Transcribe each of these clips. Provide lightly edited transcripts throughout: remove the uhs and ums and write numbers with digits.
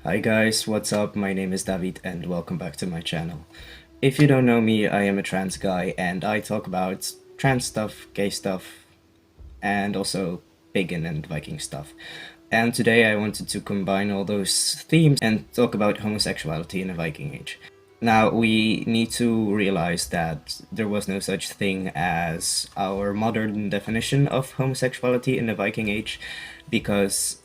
Hi guys, what's up? My name is David and welcome back to my channel. If you don't know me, I am a trans guy and I talk about trans stuff, gay stuff, and also pagan and Viking stuff. And today I wanted to combine all those themes and talk about homosexuality in the Viking Age. Now, we need to realize that there was no such thing as our modern definition of homosexuality in the Viking Age because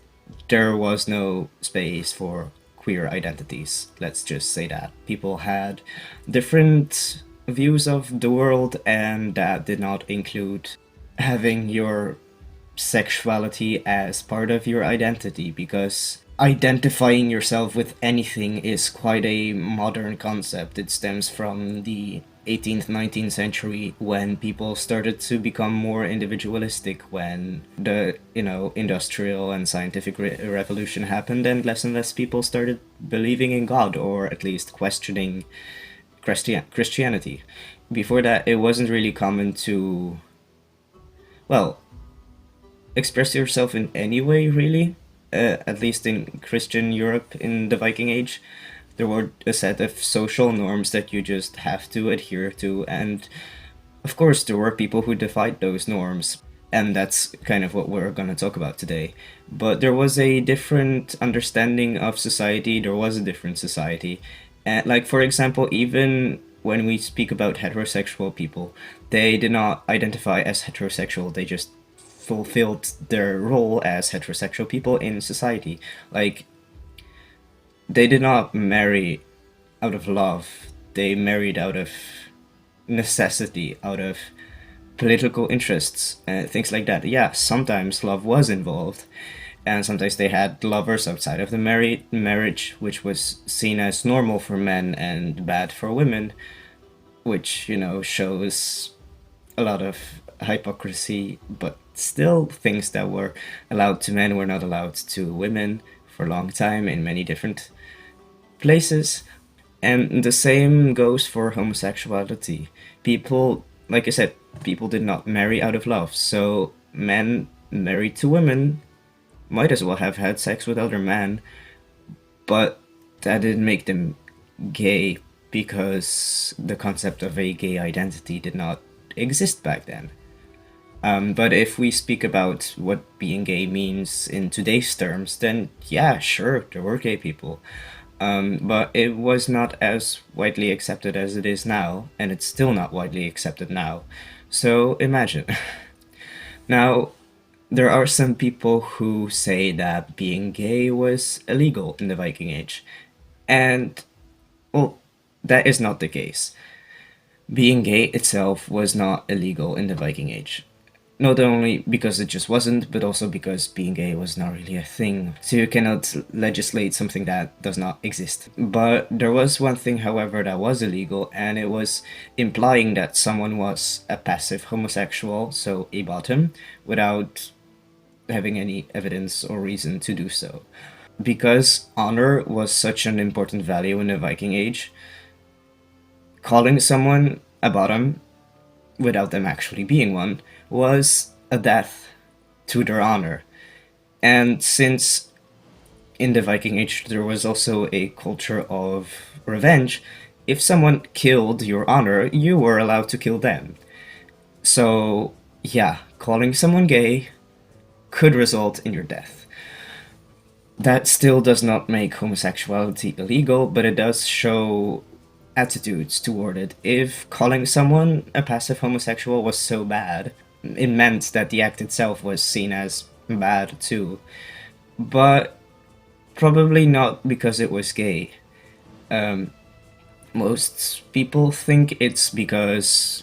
there was no space for queer identities. Let's just say that. People had different views of the world, and that did not include having your sexuality as part of your identity, because identifying yourself with anything is quite a modern concept. It stems from the 18th, 19th century when people started to become more individualistic, when the, industrial and scientific revolution happened and less people started believing in God, or at least questioning Christianity. Before that, it wasn't really common to, well, express yourself in any way, really. At least in Christian Europe in the Viking Age, there were a set of social norms that you just have to adhere to, and of course, there were people who defied those norms, and that's kind of what we're going to talk about today. But there was a different understanding of society, there was a different society. And, like, for example, even when we speak about heterosexual people, they did not identify as heterosexual, they just fulfilled their role as heterosexual people in society. Like, they did not marry out of love, they married out of necessity, out of political interests, things like that. Yeah, sometimes love was involved, and sometimes they had lovers outside of the marriage, which was seen as normal for men and bad for women, which, shows a lot of hypocrisy, but still things that were allowed to men were not allowed to women for a long time in many different places. And the same goes for homosexuality. People, like I said, people did not marry out of love, so men married to women might as well have had sex with other men, but that didn't make them gay because the concept of a gay identity did not exist back then. But if we speak about what being gay means in today's terms, then yeah, sure, there were gay people. But it was not as widely accepted as it is now, and it's still not widely accepted now. So imagine. Now, there are some people who say that being gay was illegal in the Viking Age. And, well, that is not the case. Being gay itself was not illegal in the Viking Age. Not only because it just wasn't, but also because being gay was not really a thing. So you cannot legislate something that does not exist. But there was one thing, however, that was illegal, and it was implying that someone was a passive homosexual, so a bottom, without having any evidence or reason to do so. Because honor was such an important value in the Viking Age, calling someone a bottom without them actually being one was a death to their honor. And since in the Viking Age there was also a culture of revenge, if someone killed your honor, you were allowed to kill them. So, yeah, calling someone gay could result in your death. That still does not make homosexuality illegal, but it does show attitudes toward it. If calling someone a passive homosexual was so bad, it meant that the act itself was seen as bad too. But probably not because it was gay. Most people think it's because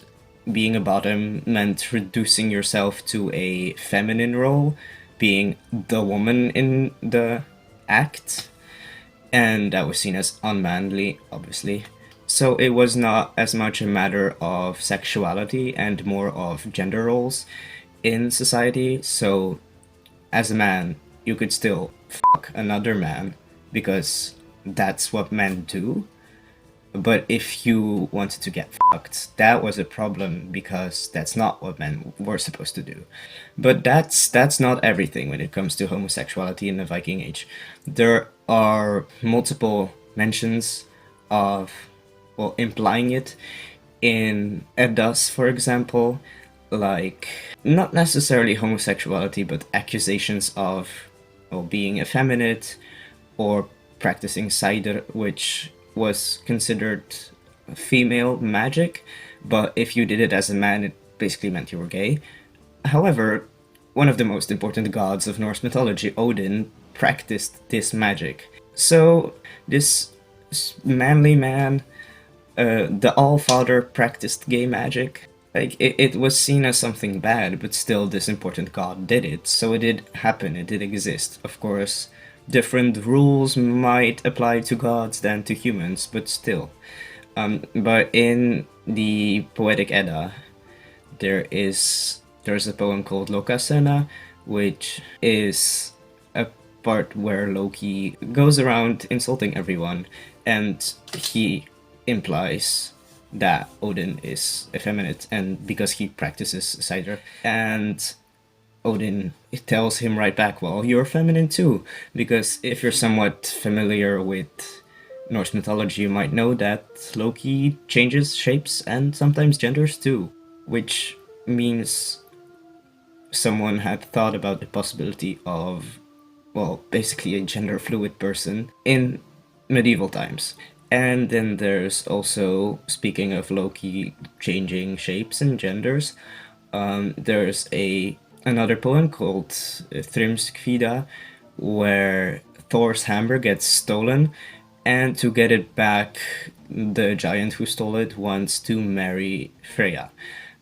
being a bottom meant reducing yourself to a feminine role, being the woman in the act, and that was seen as unmanly, obviously. So it was not as much a matter of sexuality and more of gender roles in society. So as a man, you could still fuck another man because that's what men do. But if you wanted to get fucked, that was a problem because that's not what men were supposed to do. But that's not everything when it comes to homosexuality in the Viking Age. There are multiple mentions of, well, implying it in Eddas, for example, like not necessarily homosexuality, but accusations of, well, being effeminate or practicing cider, which was considered female magic, but if you did it as a man, it basically meant you were gay. However, one of the most important gods of Norse mythology, Odin, practiced this magic. So, this manly man, the All Father, practiced gay magic. Like, it was seen as something bad, but still, this important god did it. So, it did happen, it did exist. Of course, different rules might apply to gods than to humans, but still. But in the Poetic Edda, there's a poem called Lokasena, which is a part where Loki goes around insulting everyone, and he implies that Odin is effeminate, and because he practices cider, and Odin tells him right back, well, you're feminine too, because if you're somewhat familiar with Norse mythology, you might know that Loki changes shapes and sometimes genders too, which means someone had thought about the possibility of, well, basically a gender fluid person in medieval times. And then there's also, speaking of Loki changing shapes and genders, there's another poem called Thrimskvida, where Thor's hammer gets stolen, and to get it back, the giant who stole it wants to marry Freya.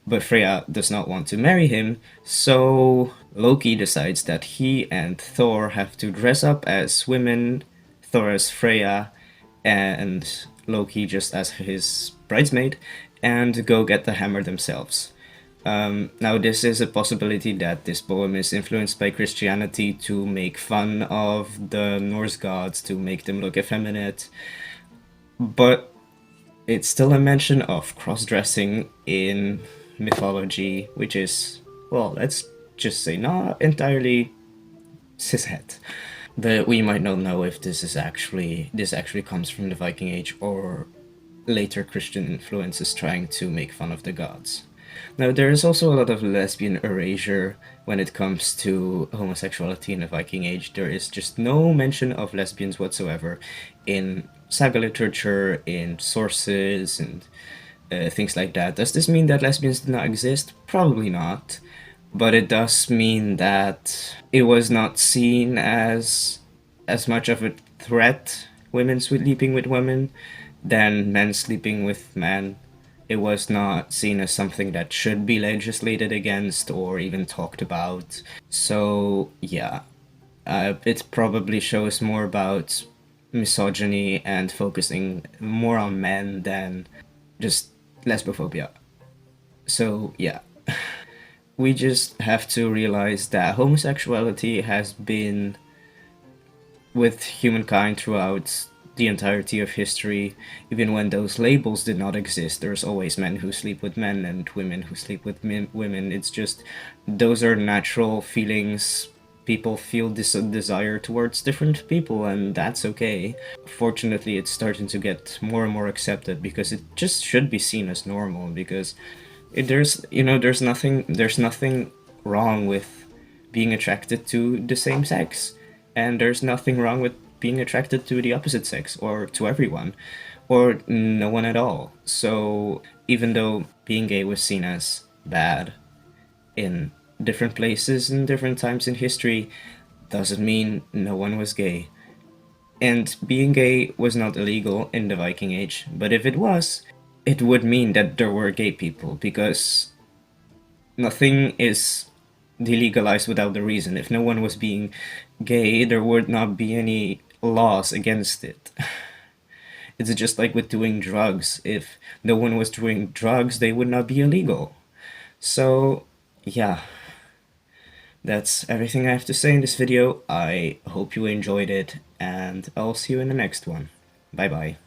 But Freya does not want to marry him, so Loki decides that he and Thor have to dress up as women, Thor as Freya, and Loki just as his bridesmaid, and go get the hammer themselves. Now, this is a possibility that this poem is influenced by Christianity to make fun of the Norse gods, to make them look effeminate, but it's still a mention of cross dressing in mythology, which is, well, let's just say not entirely cishet. But we might not know if this actually comes from the Viking Age or later Christian influences trying to make fun of the gods. Now, there is also a lot of lesbian erasure when it comes to homosexuality in the Viking Age. There is just no mention of lesbians whatsoever in saga literature, in sources, and things like that. Does this mean that lesbians did not exist? Probably not. But it does mean that it was not seen as much of a threat, women sleeping with women, than men sleeping with men. It was not seen as something that should be legislated against or even talked about. So, yeah, it probably shows more about misogyny and focusing more on men than just lesbophobia. So, yeah. We just have to realize that homosexuality has been with humankind throughout the entirety of history. Even when those labels did not exist, there's always men who sleep with men and women who sleep with women. It's just, those are natural feelings. People feel this desire towards different people, and that's okay. Fortunately, it's starting to get more and more accepted because it just should be seen as normal. Because there's nothing wrong with being attracted to the same sex, and there's nothing wrong with being attracted to the opposite sex or to everyone or no one at all. So even though being gay was seen as bad in different places and different times in history, doesn't mean no one was gay. And being gay was not illegal in the Viking Age, but if it was, it would mean that there were gay people, because nothing is delegalized without the reason. If no one was being gay, there would not be any laws against it. It's just like with doing drugs. If no one was doing drugs, they would not be illegal. So, yeah, that's everything I have to say in this video. I hope you enjoyed it, and I'll see you in the next one. Bye bye.